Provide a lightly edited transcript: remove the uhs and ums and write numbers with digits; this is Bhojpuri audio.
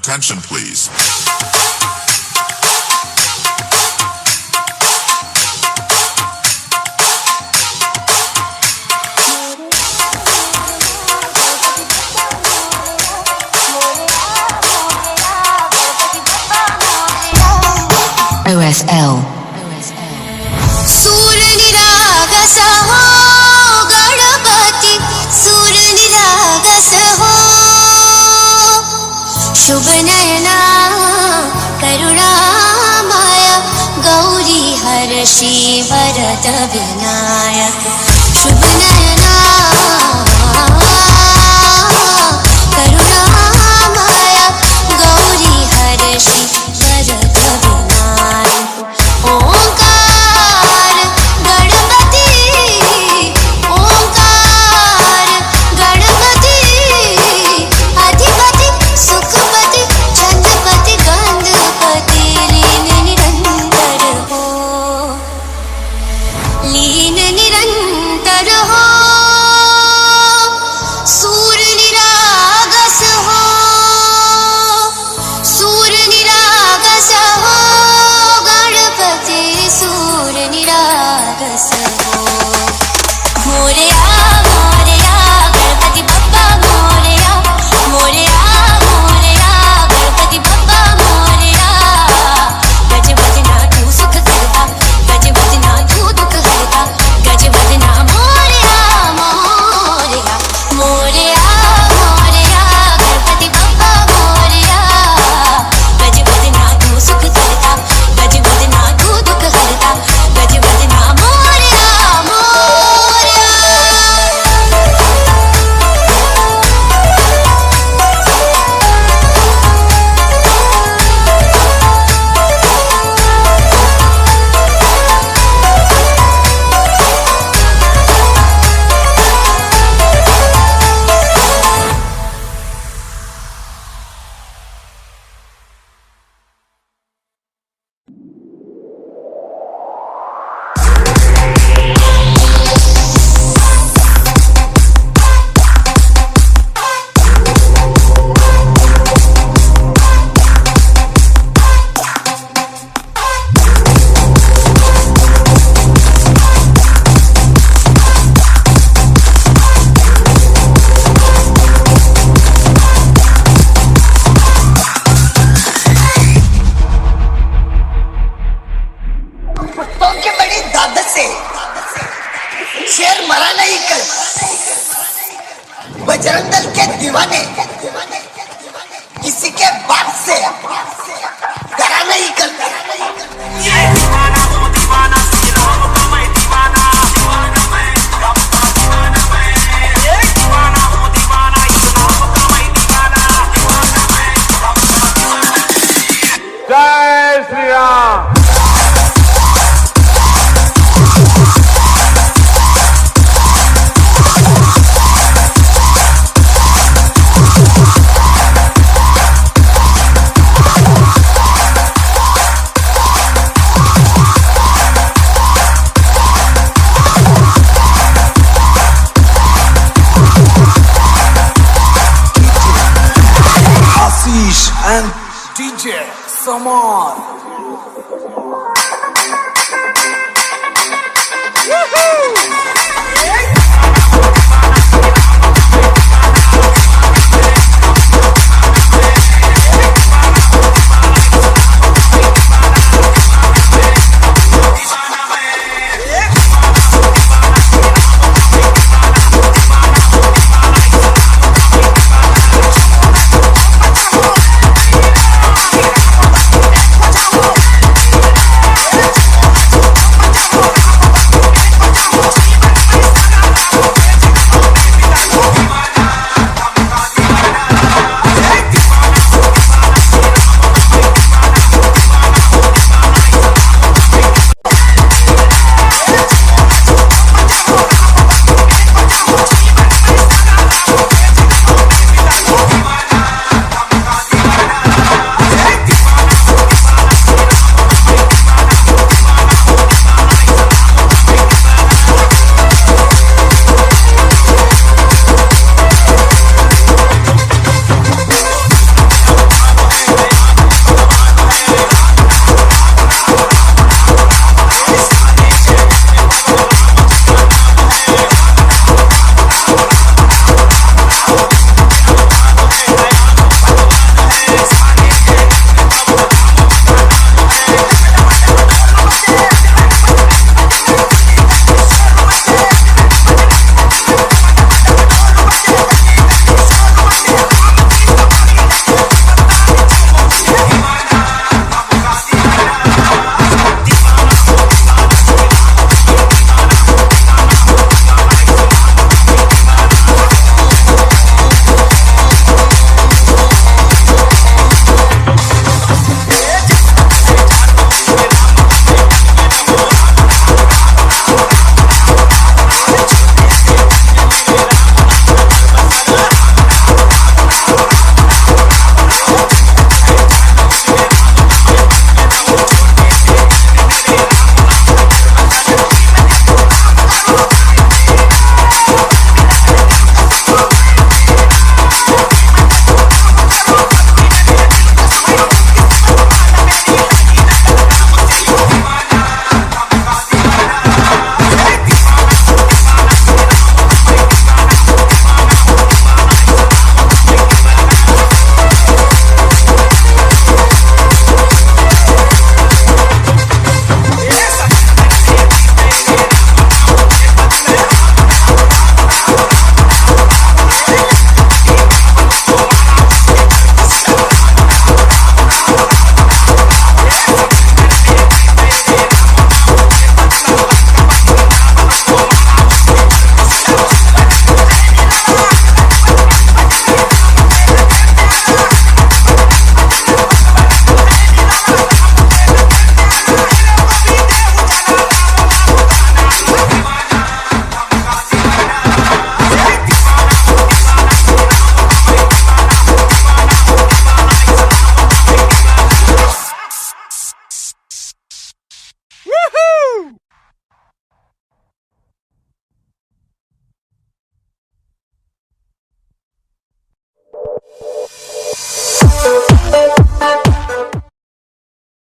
Attention please. OSL सूर निरागस हो गणपति सूर निरागस हो शुभ नयना करुणा माया गौरी हर्षि वरद विनायक शुभ नयना करुणा माया गौरी हर्षि वरद विनायक ओंकार गणपति ओंकार गणपति अधिपति सुखपति चंद्रपति गंधपति लीन निरंतर हो लीन निरंतर हो सूर निरागस हो सूर निरागस हो गणपति सूर निरागस हो मोरया मोरया गणपति बप्पा मोरया मोरया मोरया गणपति बप्पा मोरया गज बजना तू सुख करता गज बजना तू दुख हरता गज बजना मोरया मोरया मोरया मोरया गणपति बप्पा मोरया गज बजना तू सुख करता गज बजना तू दुख हरता गज बजना मोरया मोरया कुत्तों की बड़ी दादत से शेर मरा नहीं कल बजरंग दल के दीवाने किसी के बाप से डरा नहीं कल जय Shri Ram. Ashish and DJ Samar. Woohoo!